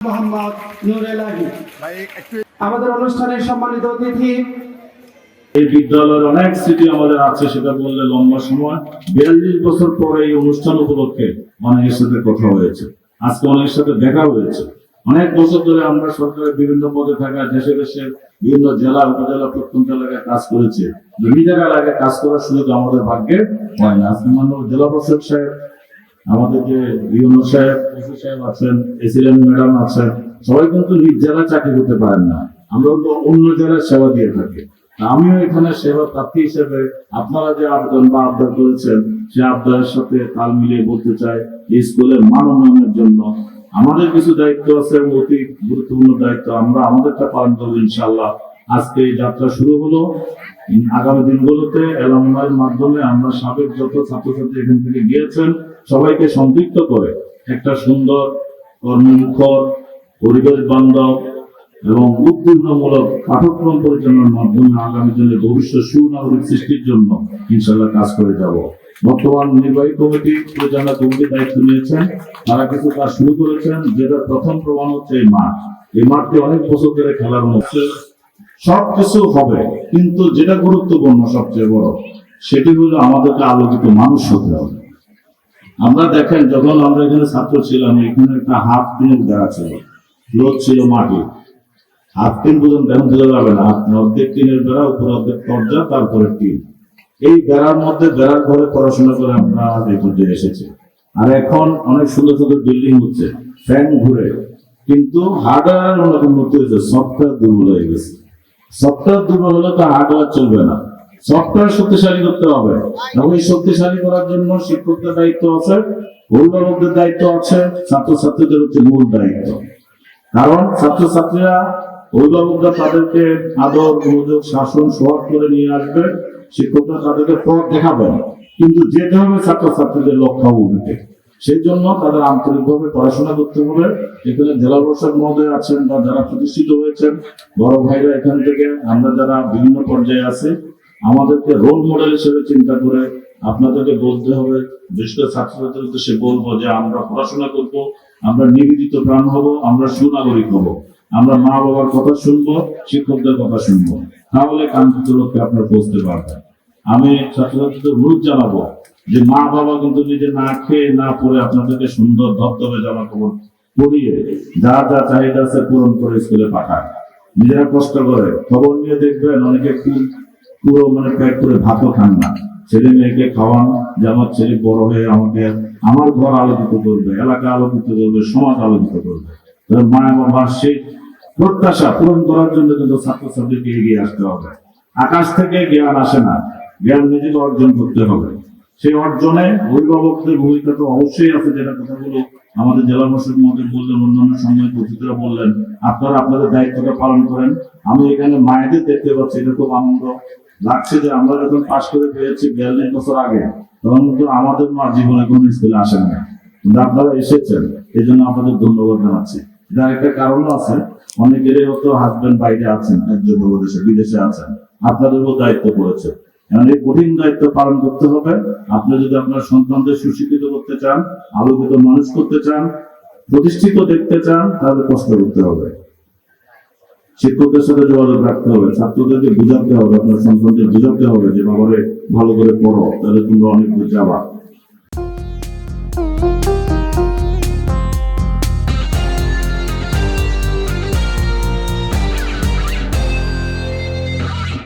মোহাম্মদ নুরুল আলী আমাদের অনুষ্ঠানের সম্মানিত অতিথি। এই বিদ্যালয়ের অনেক স্মৃতি আমাদের আছে, সেটা বললে লম্বা সময়। 42 বছর পরে এই অনুষ্ঠান উপলক্ষে অনেকের সাথে কথা হয়েছে, আজকে অনেকের সাথে দেখা হয়েছে। অনেক বছর ধরে আমরা সরকারের বিভিন্ন পদে থাকা, দেশে দেশে বিভিন্ন জেলা উপজেলা প্রত্যন্ত এলাকায় কাজ করেছি। বিভিন্ন এলাকায় কাজ করার সুযোগ আমাদের ভাগ্যে হয় না। আজকে মাননীয় জেলা প্রশাসক সাহেব, আমাদের যে ইউনো সাহেব, এসি সাহেব আছেন, এসিডেন্ট ম্যাডাম আছেন, সবাই কিন্তু নিজ জেলায় চাকরি করতে পারেন না। আমরা তো অন্য জেলায় সেবা দিয়ে থাকি। আমিও এখানে সেবা প্রার্থী হিসেবে আপনারা যে আবেদন বা আবদার করেছেন, সে আবদারের সাথে তাল মিলিয়ে বলতে চাই, এই স্কুলের মান উন্নয়নের জন্য আমাদের কিছু দায়িত্ব আছে, অতি গুরুত্বপূর্ণ দায়িত্ব। আমরা আমাদেরটা পালন করবো ইনশাআল্লাহ। আজকে এই যাত্রা শুরু হলো। আগামী দিনগুলোতে এলামনার মাধ্যমে আমরা সাবেক যত ছাত্রছাত্রী এখান থেকে গিয়েছেন সবাইকে সম্পৃক্ত করে একটা সুন্দর কর্মমুখর পরিবেশ বান্ধব এবং উদ্দীপনামূলক পাঠ্যক্রম পরিচালনার মাধ্যমে আগামী দিনে ভবিষ্যৎ সুনাগরিক সৃষ্টির জন্য ইনশাআল্লাহ কাজ করে যাব। বর্তমান নির্বাহী কমিটি, পরিচালনা কমিটি দায়িত্ব নিয়েছেন, তারা কিছু কাজ শুরু করেছেন, যেটা প্রথম প্রমাণ হচ্ছে এই মাঠ। এই মাঠটি অনেক বছর ধরে খেলার মধ্যে সবকিছু হবে, কিন্তু যেটা গুরুত্বপূর্ণ সবচেয়ে বড় সেটি হলো আমাদেরকে আলোকিত মানুষ হতে হবে। আমরা দেখেন, যখন আমরা এখানে ছাত্র ছিলাম, এখানে একটা হাফ টিনের বেড়া ছিল, ফ্লোর ছিল মাটি, হাফ টিন পর্যন্ত এখন বোঝা যাবে না, অর্ধেক টিনের বেড়া, উপর অর্ধেক দরজা, তারপরে টিন। এই বেড়ার মধ্যে বেড়ার ঘরে পড়াশোনা করে আমরা এই পর্যায়ে এসেছি। আর এখন অনেক সুন্দর সুন্দর বিল্ডিং হচ্ছে, ফ্যান ঘুরে, কিন্তু হার্ডওয়্যার অনেক উন্নতি হয়েছে, সফটওয়্যার দুর্বল হয়ে গেছে। সফটওয়্যার দুর্বল হলে তো হার্ডওয়্যার চলবে না, সফটওয়্যার শক্তিশালী করতে হবে। এবং এই শক্তিশালী করার জন্য শিক্ষকদের দায়িত্ব আছে, অভিভাবকদের দায়িত্ব আছে, ছাত্রছাত্রীদের হচ্ছে মূল দায়িত্ব। কারণ ছাত্রছাত্রীরা, অভিভাবকরা তাদেরকে আদর, মনোযোগ, শাসন, সোহাগ করে নিয়ে আসবে, শিক্ষকরা তাদেরকে পথ দেখাবেন, কিন্তু যেতে হবে ছাত্রছাত্রীদের লক্ষ্যভূমিতে। সেই জন্য তাদের আন্তরিকভাবে পড়াশোনা করতে হবে। এখানে জেলা প্রশাসক মহোদয় আছেন বা যারা প্রতিষ্ঠিত হয়েছেন, বড় ভাইরা এখান থেকে, আমরা যারা বিভিন্ন পর্যায়ে আছি, আমাদেরকে রোল মডেল হিসেবে চিন্তা করে আপনাদেরকে বলতে হবে। বিশেষ করে ছাত্রছাত্রীদের উদ্দেশ্যে বলবো যে আমরা পড়াশোনা করব, আমরা নিবেদিত প্রাণ হব, আমরা সুনাগরিক হব, আমরা মা বাবার কথা শুনবো, শিক্ষকদের কথা শুনবো, তাহলে কাঙ্ক্ষিত লক্ষ্যে আপনারা পৌঁছতে পারবেন। আমি ছাত্রছাত্রীদের অনুরোধ জানাবো যে মা বাবা কিন্তু নিজে না খেয়ে না পরে আপনাদেরকে সুন্দর ধবধবে জামা কাপড় পরিয়ে যা যা চাহিদা আছে পূরণ করে স্কুলে পাঠায়, নিজেরা কষ্ট করে। খবর নিয়ে দেখবেন অনেকে পুরো প্যাক করে ভাতও খান না। ছেলে মেয়েকে খাওয়ান যে আমার ছেলে বড় হয়ে আমাকে আমার ঘর আলোকিত করবে, এলাকা আলোকিত করবে, সমাজ আলোকিত করবে। মা বাবার সেই প্রত্যাশা পূরণ করার জন্য কিন্তু ছাত্রছাত্রীকে এগিয়ে আসতে হবে। আকাশ থেকে জ্ঞান আসে না, জ্ঞান নিজেকে অর্জন করতে হবে। সেই অর্জনে অভিভাবকদের ভূমিকা তো অবশ্যই আছে, যেটা কথাগুলো আমাদের জেলা প্রশাসক মহোদয় বললেন, অন্যান্য সম্মানিত অতিথিরা বললেন। আপনারা আপনাদের দায়িত্বটা পালন করেন। আমি এখানে মায়েদের দেখতে পাচ্ছি, এটা খুব আনন্দ লাগছে যে আমরা যখন পাশ করে পেয়েছি 42 বছর আগে, তখন কিন্তু আমাদের মা জীবনে কোনো স্কুলে আসেন না, কিন্তু আপনারা এসেছেন, এই জন্য আপনাদের ধন্যবাদ জানাচ্ছি। এটার একটা কারণও আছে, অনেকেরই হয়তো হাজবেন্ড বাইরে আছেন, একজন বিদেশে আছেন, আপনাদেরও দায়িত্ব পড়েছে। এই কঠিন দায়িত্ব পালন করতে হবে। আপনি যদি আপনার সন্তানদের সুশিক্ষিত করতে চান, আলোকিত মানুষ করতে চান, প্রতিষ্ঠিত দেখতে চান, তাহলে কষ্ট করতে হবে। শিক্ষকদের সাথে যোগাযোগ রাখতে হবে, ছাত্রদেরকে বুঝাতে হবে, আপনার সন্তানদের বুঝাতে হবে যে বাবারে ভালো করে পড়ো, তাহলে তোমরা অনেক দূর যাবা।